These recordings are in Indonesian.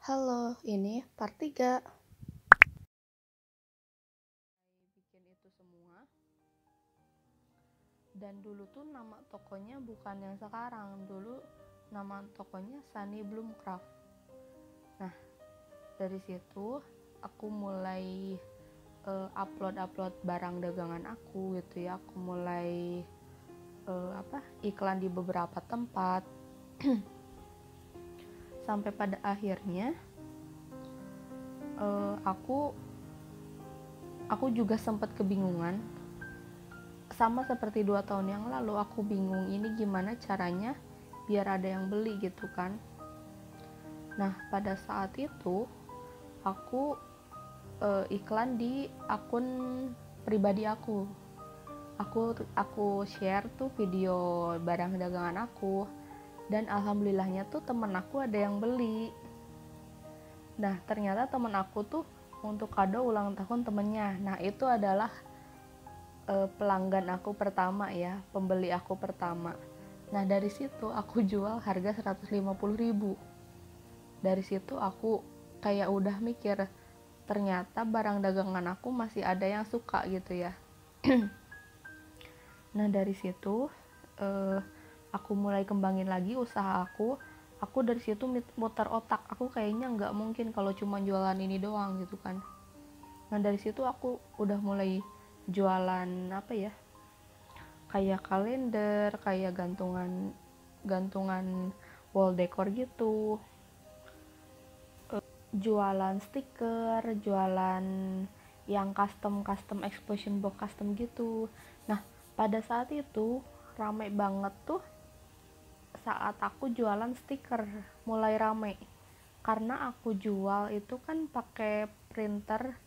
Halo, ini part 3. Bikin itu semua. Dan dulu tuh nama tokonya bukan yang sekarang. Dulu nama tokonya Sunny Bloomcraft. Nah, dari situ aku mulai upload barang dagangan aku gitu ya. Aku mulai iklan di beberapa tempat. Sampai pada akhirnya aku juga sempat kebingungan, sama seperti 2 tahun yang lalu. Aku bingung ini gimana caranya biar ada yang beli gitu kan. Nah, pada saat itu aku iklan di akun pribadi aku. Aku share tuh video barang dagangan aku, dan alhamdulillahnya tuh temen aku ada yang beli. Nah, ternyata temen aku tuh untuk kado ulang tahun temennya. Nah, itu adalah pelanggan aku pertama ya, pembeli aku pertama. Nah, dari situ aku jual harga 150.000. Dari situ aku kayak udah mikir, ternyata barang dagangan aku masih ada yang suka gitu ya. Nah, dari situ aku mulai kembangin lagi usaha aku. Aku dari situ muter otak, aku kayaknya nggak mungkin kalau cuma jualan ini doang gitu kan. Nah, dari situ aku udah mulai jualan kayak kalender, kayak gantungan wall decor gitu, jualan stiker, jualan yang custom expression box custom gitu. Nah, pada saat itu rame banget tuh saat aku jualan stiker, mulai rame karena aku jual itu kan pakai printer.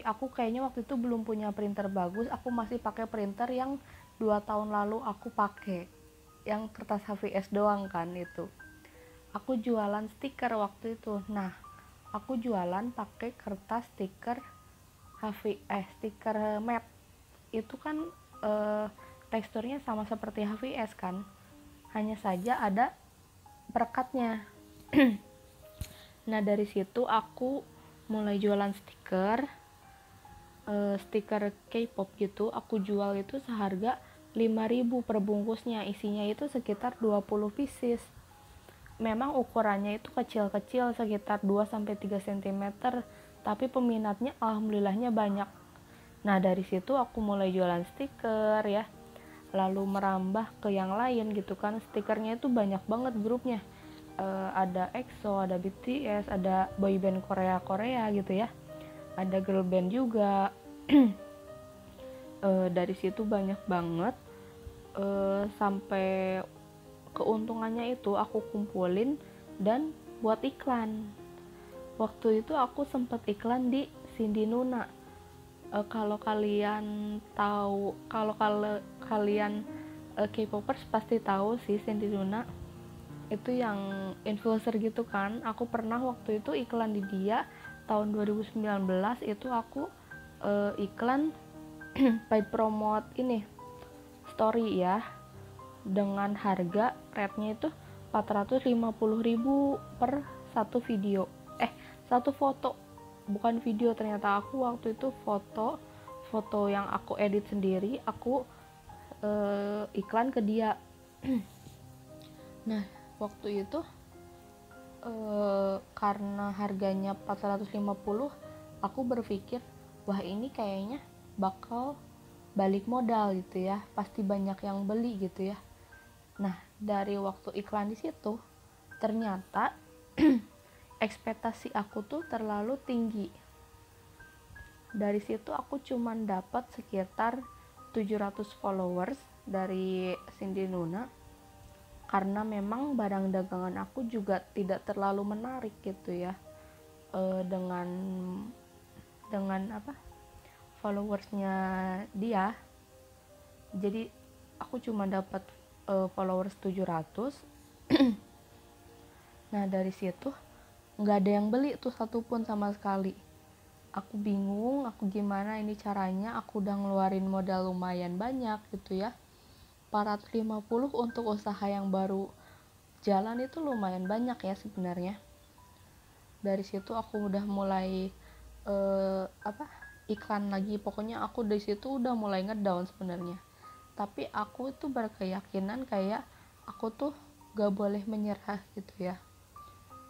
Aku kayaknya waktu itu belum punya printer bagus. Aku masih pakai printer yang 2 tahun lalu aku pakai, yang kertas HVS doang kan itu. Aku jualan stiker waktu itu. Nah, aku jualan pakai kertas stiker stiker matte. Itu kan teksturnya sama seperti HVS kan, hanya saja ada perekatnya. Nah, dari situ aku mulai jualan stiker K-pop gitu. Aku jual itu seharga 5.000 per bungkusnya. Isinya itu sekitar 20 pieces. Memang ukurannya itu kecil-kecil, sekitar 2-3 cm, tapi peminatnya alhamdulillahnya banyak. Nah, dari situ aku mulai jualan stiker ya, lalu merambah ke yang lain gitu kan. Stikernya itu banyak banget grupnya. Ada EXO, ada BTS, ada boyband Korea gitu ya, ada girl band juga. Dari situ banyak banget, sampai keuntungannya itu aku kumpulin dan buat iklan. Waktu itu aku sempat iklan di Cindy Nuna. Kalau kalian tahu, kalau kalian K-popers pasti tahu sih Cindy Nuna. Itu yang influencer gitu kan. Aku pernah waktu itu iklan di dia tahun 2019. Itu aku iklan paid promote ini story ya, dengan harga rate-nya itu 450.000 per satu video, satu foto, bukan video. Ternyata aku waktu itu foto yang aku edit sendiri, aku iklan ke dia. Nah, waktu itu karena harganya 450, aku berpikir, wah ini kayaknya bakal balik modal gitu ya, pasti banyak yang beli gitu ya. Nah, dari waktu iklan di situ, ternyata ekspektasi aku tuh terlalu tinggi. Dari situ aku cuman dapat sekitar 700 followers dari Cindy Nuna, karena memang barang dagangan aku juga tidak terlalu menarik gitu ya, dengan followersnya dia. Jadi aku cuma dapat followers 700. Nah, dari situ nggak ada yang beli tuh satupun sama sekali. Aku bingung, aku gimana ini caranya. Aku udah ngeluarin modal lumayan banyak gitu ya, 450 untuk usaha yang baru jalan itu lumayan banyak ya sebenarnya. Dari situ aku udah mulai iklan lagi. Pokoknya aku dari situ udah mulai ngedown sebenarnya. Tapi aku tuh berkeyakinan kayak aku tuh gak boleh menyerah gitu ya.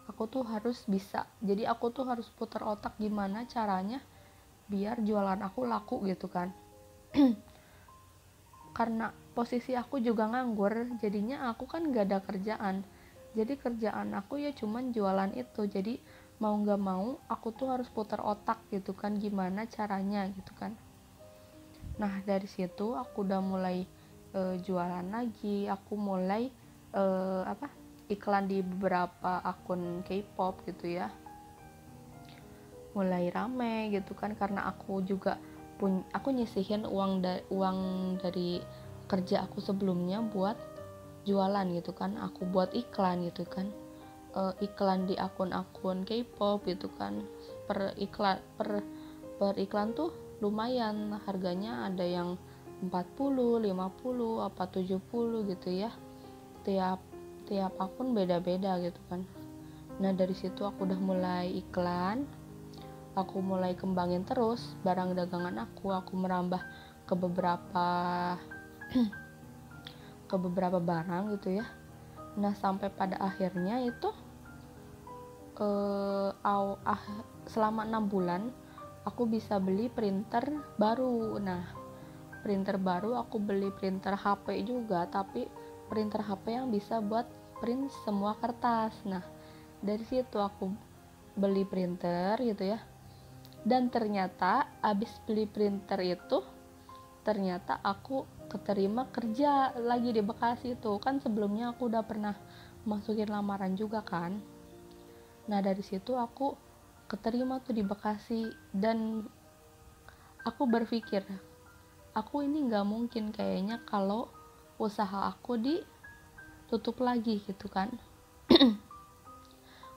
Aku tuh harus bisa. Jadi aku tuh harus putar otak gimana caranya biar jualan aku laku gitu kan. Karena posisi aku juga nganggur, jadinya aku kan gak ada kerjaan. Jadi kerjaan aku ya cuman jualan itu. Jadi mau gak mau aku tuh harus putar otak gitu kan, gimana caranya gitu kan. Nah dari situ aku udah mulai jualan lagi. Aku mulai iklan di beberapa akun K-pop gitu ya, mulai rame gitu kan, karena aku juga aku nyisihin uang dari kerja aku sebelumnya buat jualan gitu kan. Aku buat iklan gitu kan, iklan di akun-akun K-pop gitu kan. Per iklan tuh lumayan harganya, ada yang 40, 50, apa 70 gitu ya. Tiap akun beda-beda gitu kan. Nah dari situ aku udah mulai iklan, aku mulai kembangin terus barang dagangan aku merambah ke beberapa barang gitu ya. Nah sampai pada akhirnya itu selama 6 bulan aku bisa beli printer baru. Nah printer baru aku beli printer HP juga, tapi printer HP yang bisa buat print semua kertas. Nah dari situ aku beli printer gitu ya. Dan ternyata abis beli printer itu, ternyata aku keterima kerja lagi di Bekasi tuh. Kan sebelumnya aku udah pernah masukin lamaran juga kan. Nah dari situ aku keterima tuh di Bekasi. Dan aku berpikir, aku ini gak mungkin kayaknya kalau usaha aku ditutup lagi gitu kan.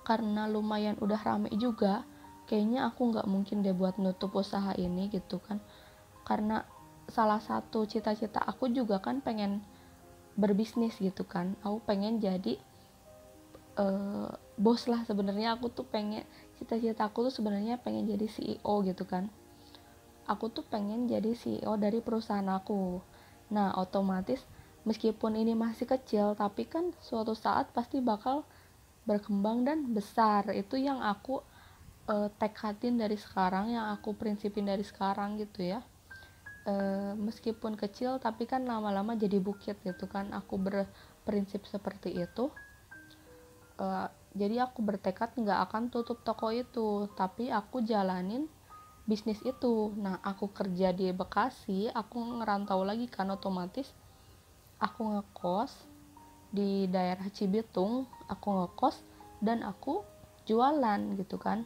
Karena lumayan udah rame juga, kayaknya aku gak mungkin deh buat nutup usaha ini gitu kan. Karena salah satu cita-cita aku juga kan pengen berbisnis gitu kan. Aku pengen jadi bos lah sebenarnya. Aku tuh pengen, cita-cita aku tuh sebenarnya pengen jadi CEO gitu kan. Aku tuh pengen jadi CEO dari perusahaan aku. Nah otomatis meskipun ini masih kecil, tapi kan suatu saat pasti bakal berkembang dan besar. Itu yang aku tekadin dari sekarang, yang aku prinsipin dari sekarang gitu ya. Meskipun kecil tapi kan lama-lama jadi bukit gitu kan. Aku berprinsip seperti itu. Jadi aku bertekad nggak akan tutup toko itu, tapi aku jalanin bisnis itu. Nah aku kerja di Bekasi, aku ngerantau lagi kan, otomatis aku ngekos di daerah Cibitung, aku ngekos dan aku jualan gitu kan.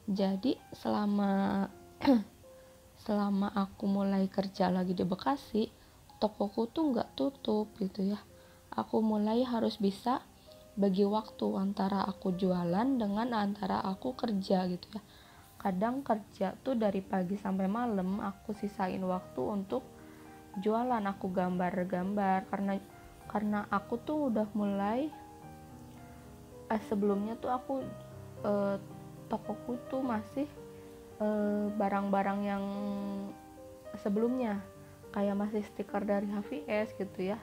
Jadi selama aku mulai kerja lagi di Bekasi, tokoku tuh nggak tutup gitu ya. Aku mulai harus bisa bagi waktu antara aku jualan dengan antara aku kerja gitu ya. Kadang kerja tuh dari pagi sampai malam, aku sisain waktu untuk jualan. Aku gambar-gambar karena aku tuh udah mulai sebelumnya tuh aku tokoku tuh masih barang-barang yang sebelumnya, kayak masih stiker dari HVS gitu ya.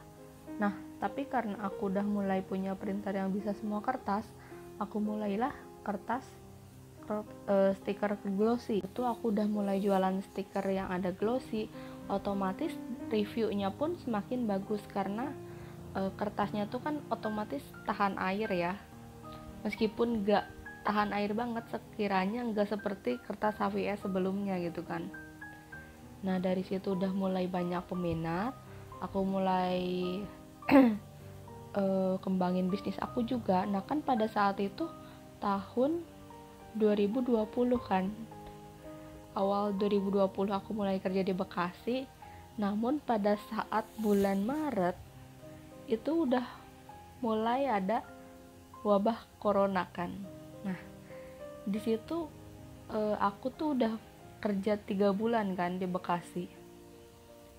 Nah tapi karena aku udah mulai punya printer yang bisa semua kertas, aku mulailah stiker glossy. Itu aku udah mulai jualan stiker yang ada glossy. Otomatis reviewnya pun semakin bagus karena kertasnya tuh kan otomatis tahan air ya. Meskipun gak tahan air banget, sekiranya gak seperti kertas HVS sebelumnya gitu kan. Nah dari situ udah mulai banyak peminat, aku mulai kembangin bisnis aku juga. Nah kan pada saat itu tahun 2020 kan, awal 2020 aku mulai kerja di Bekasi. Namun pada saat bulan Maret itu udah mulai ada wabah corona kan. Nah di situ aku tuh udah kerja 3 bulan kan di Bekasi.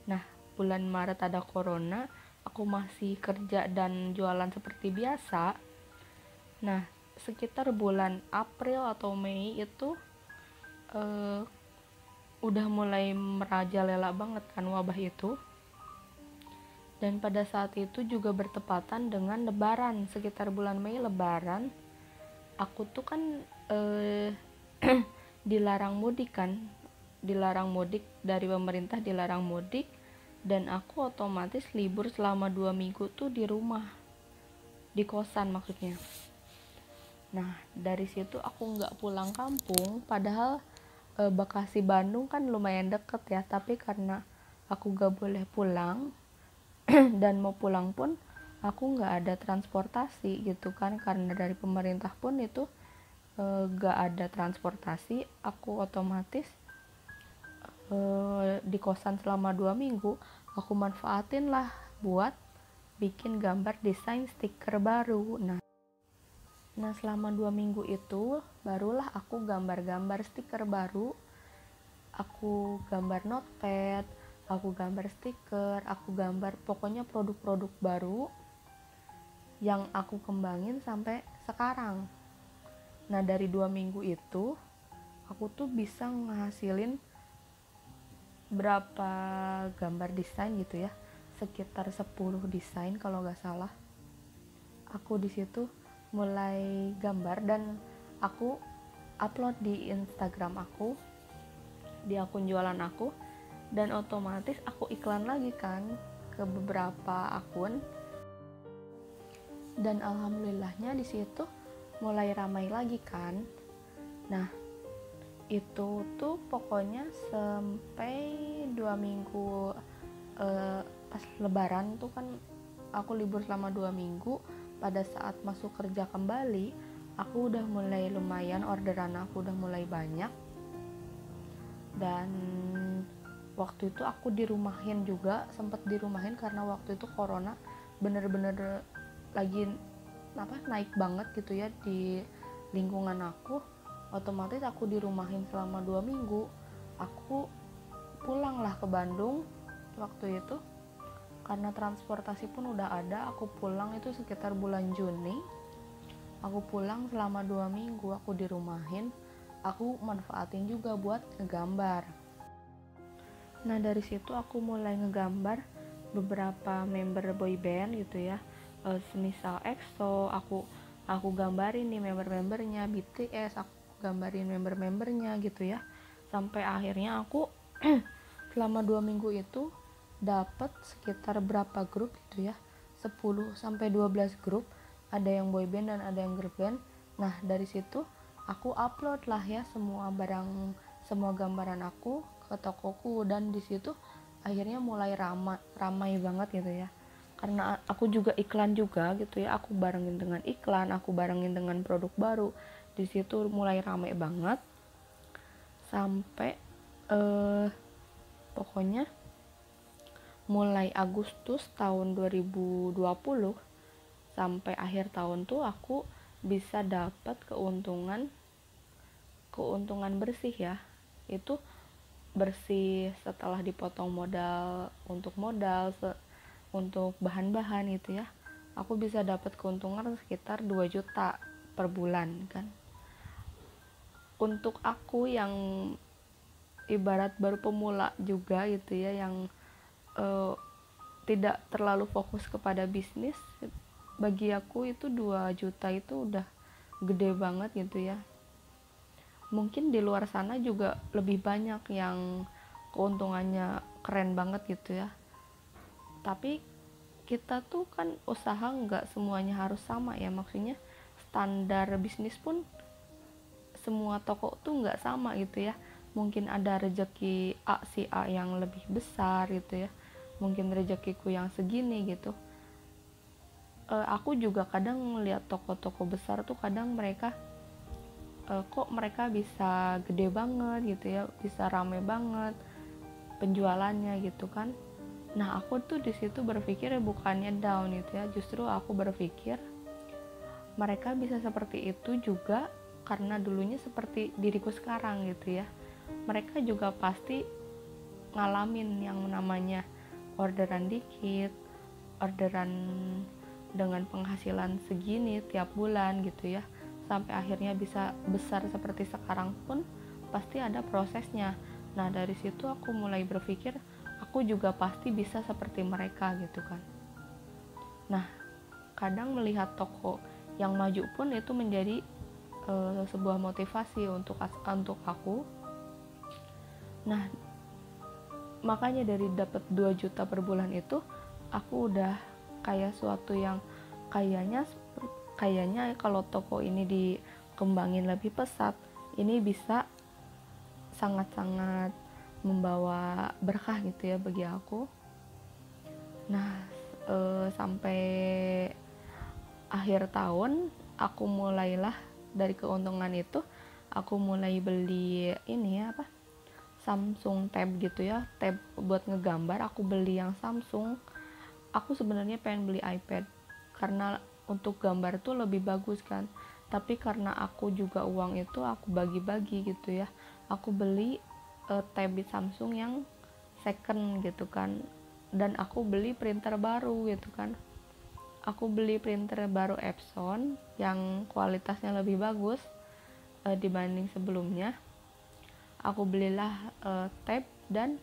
Nah bulan Maret ada corona, aku masih kerja dan jualan seperti biasa. Nah sekitar bulan April atau Mei itu uh, udah mulai merajalela banget kan wabah itu. Dan pada saat itu juga bertepatan dengan Lebaran, sekitar bulan Mei Lebaran. Aku tuh kan dilarang mudik kan, dilarang mudik dari pemerintah, dilarang mudik, dan aku otomatis libur selama 2 minggu tuh di rumah, di kosan maksudnya. Nah dari situ aku nggak pulang kampung, padahal Bekasi Bandung kan lumayan deket ya, tapi karena aku nggak boleh pulang dan mau pulang pun aku nggak ada transportasi gitu kan, karena dari pemerintah pun itu nggak ada transportasi. Aku otomatis di kosan selama 2 minggu aku manfaatin lah buat bikin gambar desain stiker baru. Nah selama 2 minggu itu barulah aku gambar-gambar stiker baru, aku gambar notepad, aku gambar stiker, aku gambar pokoknya produk-produk baru yang aku kembangin sampai sekarang. Nah dari 2 minggu itu aku tuh bisa ngehasilin berapa gambar desain gitu ya, sekitar 10 desain kalau nggak salah. Aku di situ mulai gambar dan aku upload di Instagram aku, di akun jualan aku, dan otomatis aku iklan lagi kan ke beberapa akun. Dan alhamdulillahnya di situ mulai ramai lagi kan. Nah itu tuh pokoknya sampai 2 minggu pas Lebaran tuh kan aku libur selama 2 minggu. Pada saat masuk kerja kembali, aku udah mulai lumayan, orderan aku udah mulai banyak. Dan waktu itu aku dirumahin juga, sempat dirumahin karena waktu itu corona bener-bener lagi naik banget gitu ya di lingkungan aku. Otomatis aku dirumahin selama 2 minggu. Aku pulanglah ke Bandung waktu itu karena transportasi pun udah ada. Aku pulang itu sekitar bulan Juni. Aku pulang selama 2 minggu, aku dirumahin. Aku manfaatin juga buat ngegambar. Nah dari situ aku mulai ngegambar beberapa member boy band gitu ya, semisal EXO, aku gambarin nih member-membernya. BTS aku gambarin member-membernya gitu ya, sampai akhirnya aku selama 2 minggu itu dapat sekitar berapa grup gitu ya, 10 sampai 12 grup, ada yang boy band dan ada yang girl band. Nah dari situ aku upload lah ya semua gambaran aku ke tokoku, dan di situ akhirnya mulai ramai banget gitu ya, karena aku juga iklan juga gitu ya, aku barengin dengan iklan, aku barengin dengan produk baru. Di situ mulai ramai banget sampai pokoknya mulai Agustus tahun 2020 sampai akhir tahun tuh aku bisa dapat keuntungan bersih ya. Itu bersih setelah dipotong modal untuk untuk bahan-bahan gitu ya. Aku bisa dapat keuntungan sekitar 2 juta per bulan kan. Untuk aku yang ibarat baru pemula juga gitu ya, yang tidak terlalu fokus kepada bisnis, bagi aku itu 2 juta itu udah gede banget gitu ya. Mungkin di luar sana juga lebih banyak yang keuntungannya keren banget gitu ya, tapi kita tuh kan usaha nggak semuanya harus sama ya, maksudnya standar bisnis pun semua toko tuh nggak sama gitu ya. Mungkin ada rezeki si A yang lebih besar gitu ya, mungkin rezekiku yang segini gitu. Aku juga kadang melihat toko-toko besar tuh kadang mereka kok mereka bisa gede banget gitu ya, bisa rame banget penjualannya gitu kan. Nah aku tuh di situ berpikir bukannya down gitu ya, justru aku berpikir mereka bisa seperti itu juga karena dulunya seperti diriku sekarang gitu ya. Mereka juga pasti ngalamin yang namanya orderan dikit, orderan dengan penghasilan segini tiap bulan gitu ya, sampai akhirnya bisa besar seperti sekarang pun pasti ada prosesnya. Nah dari situ aku mulai berpikir aku juga pasti bisa seperti mereka gitu kan. Nah kadang melihat toko yang maju pun itu menjadi sebuah motivasi untuk aku. Nah makanya dari dapat 2 juta per bulan itu aku udah kayak suatu yang kayaknya kalau toko ini dikembangin lebih pesat, ini bisa sangat-sangat membawa berkah gitu ya bagi aku. Nah sampai akhir tahun aku mulailah dari keuntungan itu aku mulai beli ini ya apa Samsung Tab gitu ya, tab buat ngegambar. Aku beli yang Samsung. Aku sebenarnya pengen beli iPad karena untuk gambar tuh lebih bagus kan, tapi karena aku juga uang itu aku bagi-bagi gitu ya, aku beli tablet Samsung yang second gitu kan, dan aku beli printer baru gitu kan. Aku beli printer baru Epson yang kualitasnya lebih bagus dibanding sebelumnya. Aku belilah tab dan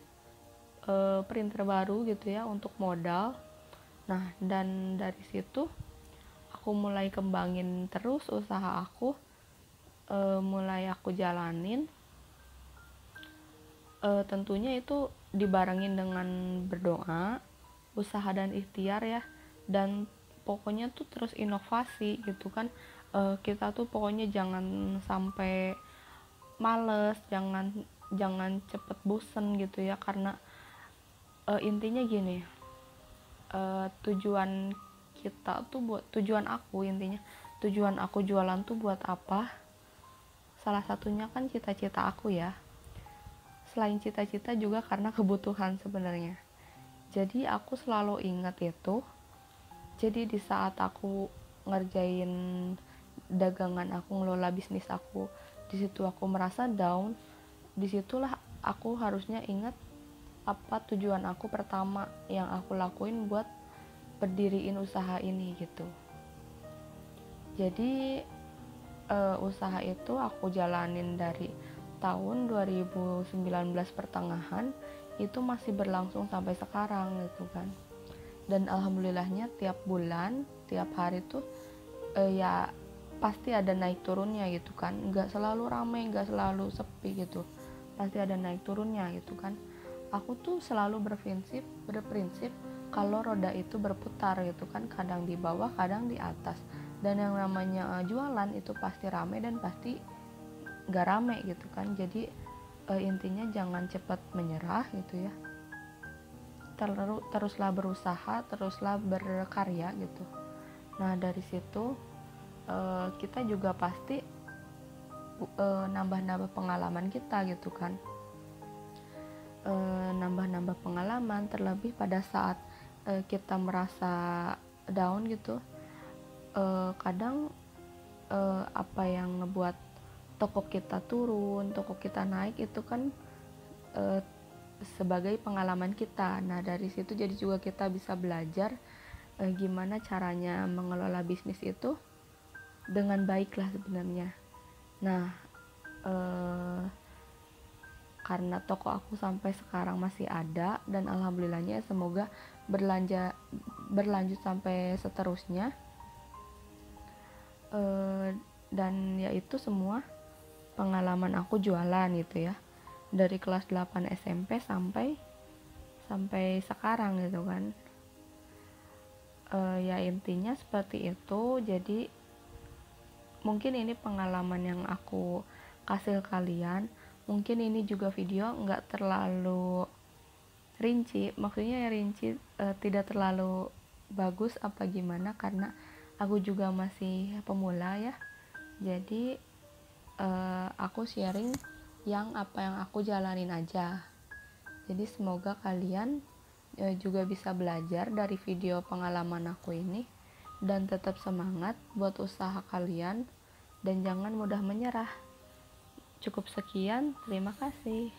printer baru gitu ya untuk modal. Nah dan dari situ aku mulai kembangin terus usaha aku, mulai aku jalanin. Tentunya itu dibarengin dengan berdoa, usaha dan ikhtiar ya, dan pokoknya tuh terus inovasi gitu kan. Kita tuh pokoknya jangan sampai males, jangan cepet bosen gitu ya, karena intinya gini, tujuan kita tuh buat tujuan aku jualan tuh buat apa, salah satunya kan cita-cita aku ya, selain cita-cita juga karena kebutuhan sebenarnya. Jadi aku selalu ingat itu. Jadi di saat aku ngerjain dagangan aku, ngelola bisnis aku, di situ aku merasa down, disitulah aku harusnya ingat apa tujuan aku pertama yang aku lakuin buat berdiriin usaha ini gitu. Jadi usaha itu aku jalanin dari tahun 2019 pertengahan, itu masih berlangsung sampai sekarang gitu kan. Dan alhamdulillahnya tiap bulan, tiap hari tuh ya pasti ada naik turunnya gitu kan, nggak selalu ramai, nggak selalu sepi gitu, pasti ada naik turunnya gitu kan. Aku tuh selalu berprinsip kalau roda itu berputar gitu kan, kadang di bawah kadang di atas, dan yang namanya jualan itu pasti rame dan pasti nggak rame gitu kan. Jadi intinya jangan cepat menyerah gitu ya, teruslah berusaha, teruslah berkarya gitu. Nah dari situ kita juga pasti nambah-nambah pengalaman kita gitu kan, nambah-nambah pengalaman, terlebih pada saat kita merasa down gitu. Kadang apa yang ngebuat toko kita turun, toko kita naik itu kan sebagai pengalaman kita. Nah dari situ jadi juga kita bisa belajar gimana caranya mengelola bisnis itu dengan baik lah sebenarnya. Nah karena toko aku sampai sekarang masih ada, dan alhamdulillahnya semoga berlanjut sampai seterusnya, dan yaitu semua pengalaman aku jualan gitu ya, dari kelas 8 SMP sampai sekarang gitu kan. Ya intinya seperti itu. Jadi mungkin ini pengalaman yang aku kasih kalian. Mungkin ini juga video nggak terlalu rinci, maksudnya rinci tidak terlalu bagus apa gimana, karena aku juga masih pemula ya. Jadi aku sharing apa yang aku jalanin aja. Jadi semoga kalian juga bisa belajar dari video pengalaman aku ini, dan tetap semangat buat usaha kalian, dan jangan mudah menyerah. Cukup sekian, terima kasih.